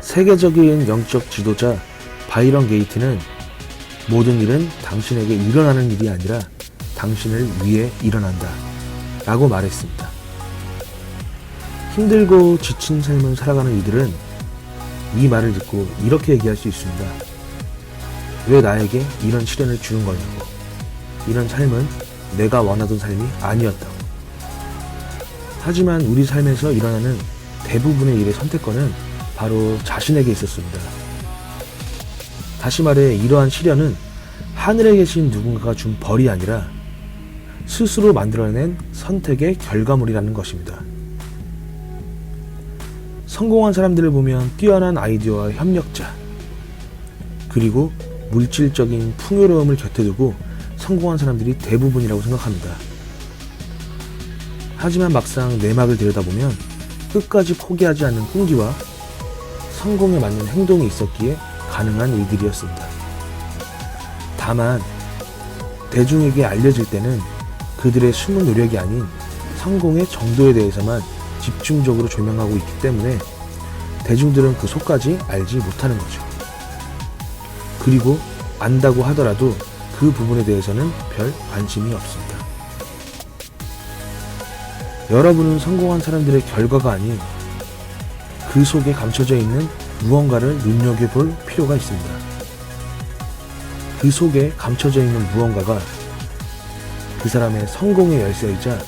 세계적인 영적 지도자 바이런 게이트는 모든 일은 당신에게 일어나는 일이 아니라 당신을 위해 일어난다 라고 말했습니다. 힘들고 지친 삶을 살아가는 이들은 이 말을 듣고 이렇게 얘기할 수 있습니다. 왜 나에게 이런 시련을 주는 거냐고. 이런 삶은 내가 원하던 삶이 아니었다고. 하지만 우리 삶에서 일어나는 대부분의 일의 선택권은 바로 자신에게 있었습니다. 다시 말해 이러한 시련은 하늘에 계신 누군가가 준 벌이 아니라 스스로 만들어낸 선택의 결과물이라는 것입니다. 성공한 사람들을 보면 뛰어난 아이디어와 협력자, 그리고 물질적인 풍요로움을 곁에 두고 성공한 사람들이 대부분이라고 생각합니다. 하지만 막상 내막을 들여다보면 끝까지 포기하지 않는 끈기와 성공에 맞는 행동이 있었기에 가능한 일들이었습니다. 다만 대중에게 알려질 때는 그들의 숨은 노력이 아닌 성공의 정도에 대해서만 집중적으로 조명하고 있기 때문에 대중들은 그 속까지 알지 못하는 거죠. 그리고 안다고 하더라도 그 부분에 대해서는 별 관심이 없습니다. 여러분은 성공한 사람들의 결과가 아닌 그 속에 감춰져 있는 무언가를 눈여겨볼 필요가 있습니다. 그 속에 감춰져 있는 무언가가 그 사람의 성공의 열쇠이자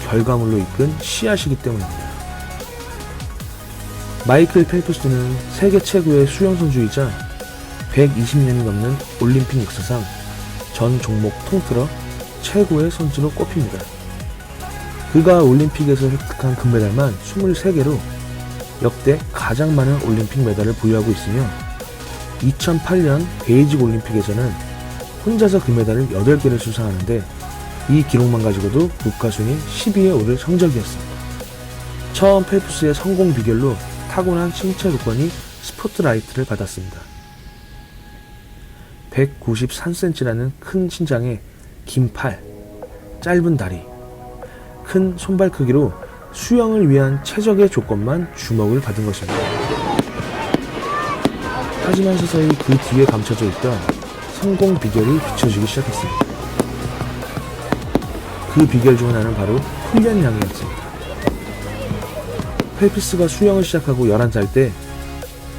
결과물로 이끈 씨앗이기 때문입니다. 마이클 펠프스는 세계 최고의 수영선수이자 120년이 넘는 올림픽 역사상 전 종목 통틀어 최고의 선수로 꼽힙니다. 그가 올림픽에서 획득한 금메달만 23개로 역대 가장 많은 올림픽 메달을 보유하고 있으며 2008년 베이징 올림픽에서는 혼자서 금메달을 8개를 수상하는데 이 기록만 가지고도 국가 순위 10위에 오를 성적이었습니다. 처음 펠프스의 성공 비결로 타고난 신체 조건이 스포트라이트를 받았습니다. 193cm라는 큰 신장에 긴 팔, 짧은 다리, 큰 손발 크기로 수영을 위한 최적의 조건만 주목을 받은 것입니다. 하지만 서서히 그 뒤에 감춰져 있던 성공 비결이 비춰지기 시작했습니다. 그 비결 중 하나는 바로 훈련량이었습니다. 펠프스가 수영을 시작하고 11살 때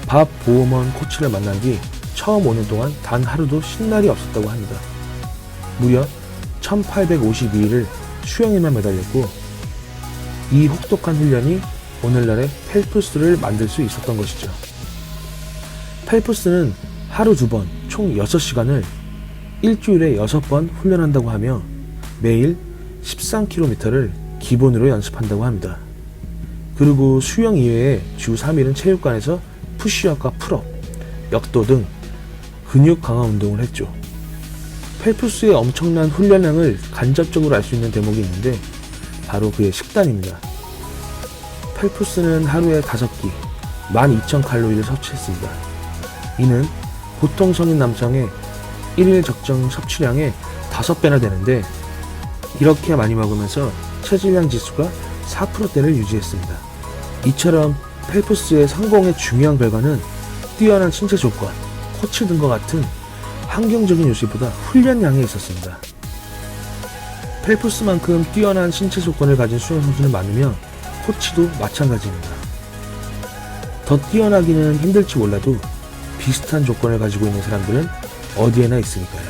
밥 보어먼 코치를 만난 뒤 처음 5년 동안 단 하루도 쉰 날이 없었다고 합니다. 무려 1852일을 수영에만 매달렸고 이 혹독한 훈련이 오늘날의 펠프스를 만들 수 있었던 것이죠. 펠프스는 하루 2번 총 6시간을 일주일에 6번 훈련한다고 하며 매일 13km를 기본으로 연습한다고 합니다. 그리고 수영 이외에 주 3일은 체육관에서 푸시업과 풀업, 역도 등 근육 강화 운동을 했죠. 펠프스의 엄청난 훈련량을 간접적으로 알 수 있는 대목이 있는데 바로 그의 식단입니다. 펠프스는 하루에 5끼 12,000칼로리를 섭취했습니다. 이는 보통 성인 남성의 1일 적정 섭취량의 5배나 되는데 이렇게 많이 먹으면서 체질량 지수가 4%대를 유지했습니다. 이처럼 펠프스의 성공의 중요한 결과는 뛰어난 신체 조건, 코치 등과 같은 환경적인 요소보다 훈련량에 있었습니다. 펠프스만큼 뛰어난 신체 조건을 가진 수영선수는 많으며 코치도 마찬가지입니다. 더 뛰어나기는 힘들지 몰라도 비슷한 조건을 가지고 있는 사람들은 어디에나 있으니까요.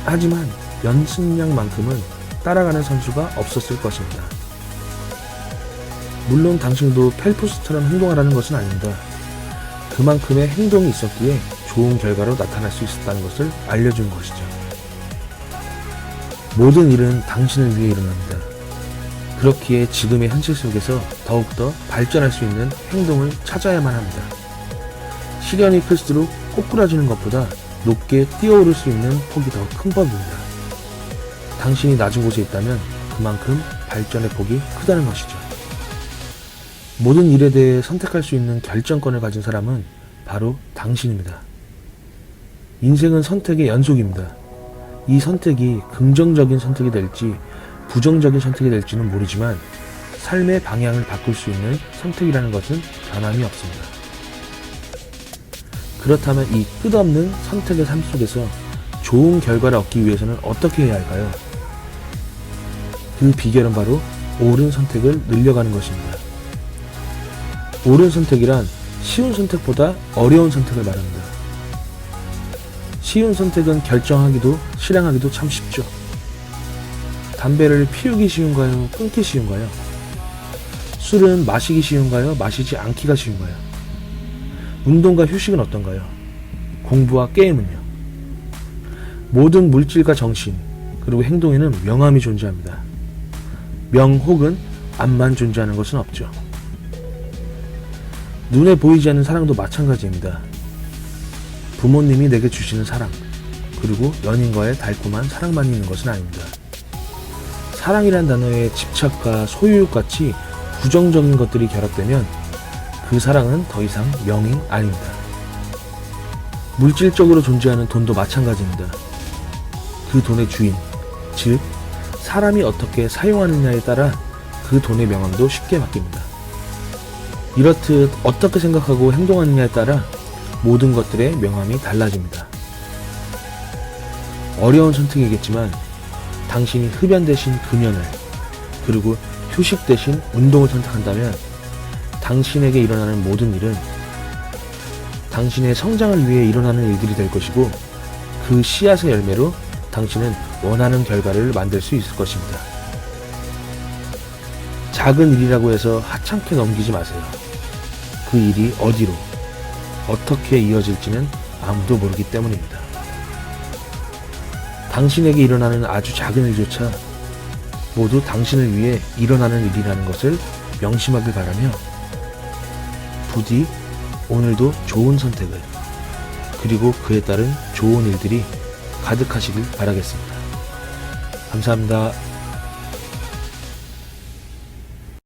하지만 연습량만큼은 따라가는 선수가 없었을 것입니다. 물론 당신도 펠프스처럼 행동하라는 것은 아닙니다. 그만큼의 행동이 있었기에 좋은 결과로 나타날 수 있었다는 것을 알려준 것이죠. 모든 일은 당신을 위해 일어납니다. 그렇기에 지금의 현실 속에서 더욱더 발전할 수 있는 행동을 찾아야만 합니다. 시련이 클수록 꼬꾸라지는 것보다 높게 뛰어오를 수 있는 폭이 더 큰 법입니다. 당신이 낮은 곳에 있다면 그만큼 발전의 폭이 크다는 것이죠. 모든 일에 대해 선택할 수 있는 결정권을 가진 사람은 바로 당신입니다. 인생은 선택의 연속입니다. 이 선택이 긍정적인 선택이 될지 부정적인 선택이 될지는 모르지만 삶의 방향을 바꿀 수 있는 선택이라는 것은 변함이 없습니다. 그렇다면 이 끝없는 선택의 삶 속에서 좋은 결과를 얻기 위해서는 어떻게 해야 할까요? 그 비결은 바로 옳은 선택을 늘려가는 것입니다. 옳은 선택이란 쉬운 선택보다 어려운 선택을 말합니다. 쉬운 선택은 결정하기도 실행하기도 참 쉽죠. 담배를 피우기 쉬운가요? 끊기 쉬운가요? 술은 마시기 쉬운가요? 마시지 않기가 쉬운가요? 운동과 휴식은 어떤가요? 공부와 게임은요? 모든 물질과 정신, 그리고 행동에는 명암이 존재합니다. 명 혹은 암만 존재하는 것은 없죠. 눈에 보이지 않는 사랑도 마찬가지입니다. 부모님이 내게 주시는 사랑, 그리고 연인과의 달콤한 사랑만 있는 것은 아닙니다. 사랑이란 단어에 집착과 소유욕같이 부정적인 것들이 결합되면 그 사랑은 더 이상 명이 아닙니다. 물질적으로 존재하는 돈도 마찬가지입니다. 그 돈의 주인, 즉 사람이 어떻게 사용하느냐에 따라 그 돈의 명함도 쉽게 바뀝니다. 이렇듯 어떻게 생각하고 행동하느냐에 따라 모든 것들의 명함이 달라집니다. 어려운 선택이겠지만 당신이 흡연 대신 금연을, 그리고 휴식 대신 운동을 선택한다면 당신에게 일어나는 모든 일은 당신의 성장을 위해 일어나는 일들이 될 것이고, 그 씨앗의 열매로 당신은 원하는 결과를 만들 수 있을 것입니다. 작은 일이라고 해서 하찮게 넘기지 마세요. 그 일이 어디로, 어떻게 이어질지는 아무도 모르기 때문입니다. 당신에게 일어나는 아주 작은 일조차 모두 당신을 위해 일어나는 일이라는 것을 명심하길 바라며, 부디 오늘도 좋은 선택을, 그리고 그에 따른 좋은 일들이 가득하시길 바라겠습니다. 감사합니다.